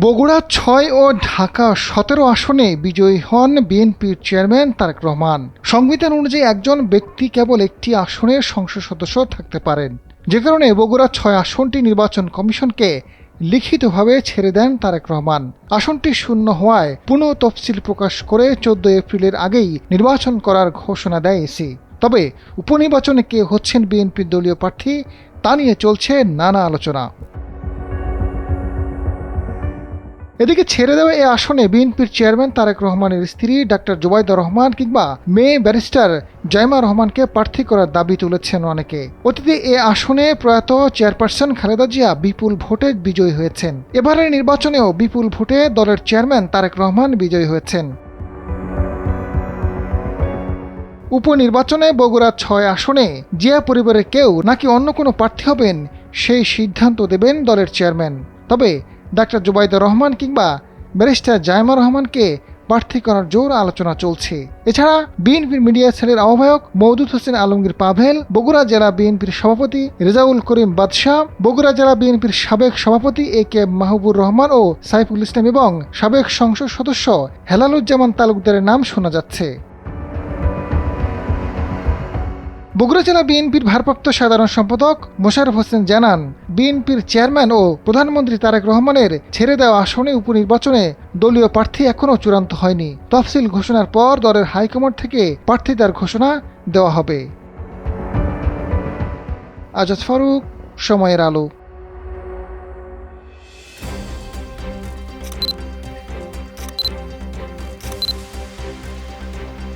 বগুড়া ৬ ও ঢাকা ১৭ আসনে বিজয়ী হন বিএনপির চেয়ারম্যান তারেক রহমান। সংবিধান অনুযায়ী একজন ব্যক্তি কেবল একটি আসনের সংসদ সদস্য থাকতে পারেন, যে কারণে বগুড়া ৬ আসনটি নির্বাচন কমিশনকে লিখিতভাবে ছেড়ে দেন তারেক রহমান। আসনটি শূন্য হওয়ায় পুনঃ তফসিল প্রকাশ করে ১৪ এপ্রিলের আগেই নির্বাচন করার ঘোষণা দেয় ইসি। তবে উপনির্বাচনে কে হচ্ছেন বিএনপির দলীয় প্রার্থী তা নিয়ে চলছে নানা আলোচনা। এদিকে ছেড়ে দেওয়া এই আসনে বিএনপির চেয়ারম্যান তারেক রহমানের স্ত্রী ডাক্তার জুবাইদা রহমান কিংবা মেয়ে ব্যারিস্টার জাইমা রহমানকে প্রার্থী করার দাবি তুলেছেন অনেকে। অতীতে এ আসনে প্রয়াত চেয়ারপারসন খালেদা জিয়া বিপুল ভোটে বিজয়ী হয়েছেন। এবারের নির্বাচনেও বিপুল ভোটে দলের চেয়ারম্যান তারেক রহমান বিজয়ী হয়েছেন। উপনির্বাচনে বগুড়া ৬ আসনে জিয়া পরিবারের কেউ নাকি অন্য কোনো প্রার্থী হবেন সেই সিদ্ধান্ত দেবেন দলের চেয়ারম্যান। তবে ডাক্তার জুবাইদা রহমান কিংবা ব্যারিস্টার জাইমা রহমানকে প্রার্থী করার জোর আলোচনা চলছে। এছাড়া বিএনপির মিডিয়া সেলের আহ্বায়ক মওদুদ হোসেন আলমগীর পাভেল, বগুড়া জেলা বিএনপির সভাপতি রেজাউল করিম বাদশাহ, বগুড়া জেলা বিএনপির সাবেক সভাপতি AK মাহবুবুর রহমান ও সাইফুল ইসলাম এবং সাবেক সংসদ সদস্য হেলালুজ্জামান তালুকদারের নাম শোনা যাচ্ছে। বগুড়া জেলা বিএনপির ভারপ্রাপ্ত সাধারণ সম্পাদক মোশাররফ হোসেন জানান, বিএনপির চেয়ারম্যান ও প্রধানমন্ত্রী তারেক রহমানের ছেড়ে দেওয়া আসনে উপনির্বাচনে দলীয় প্রার্থী এখনও চূড়ান্ত হয়নি। তফসিল ঘোষণার পর দলের হাইকমান্ড থেকে প্রার্থীদের ঘোষণা দেওয়া হবে। আজাদ ফারুক, সময়ের আলো।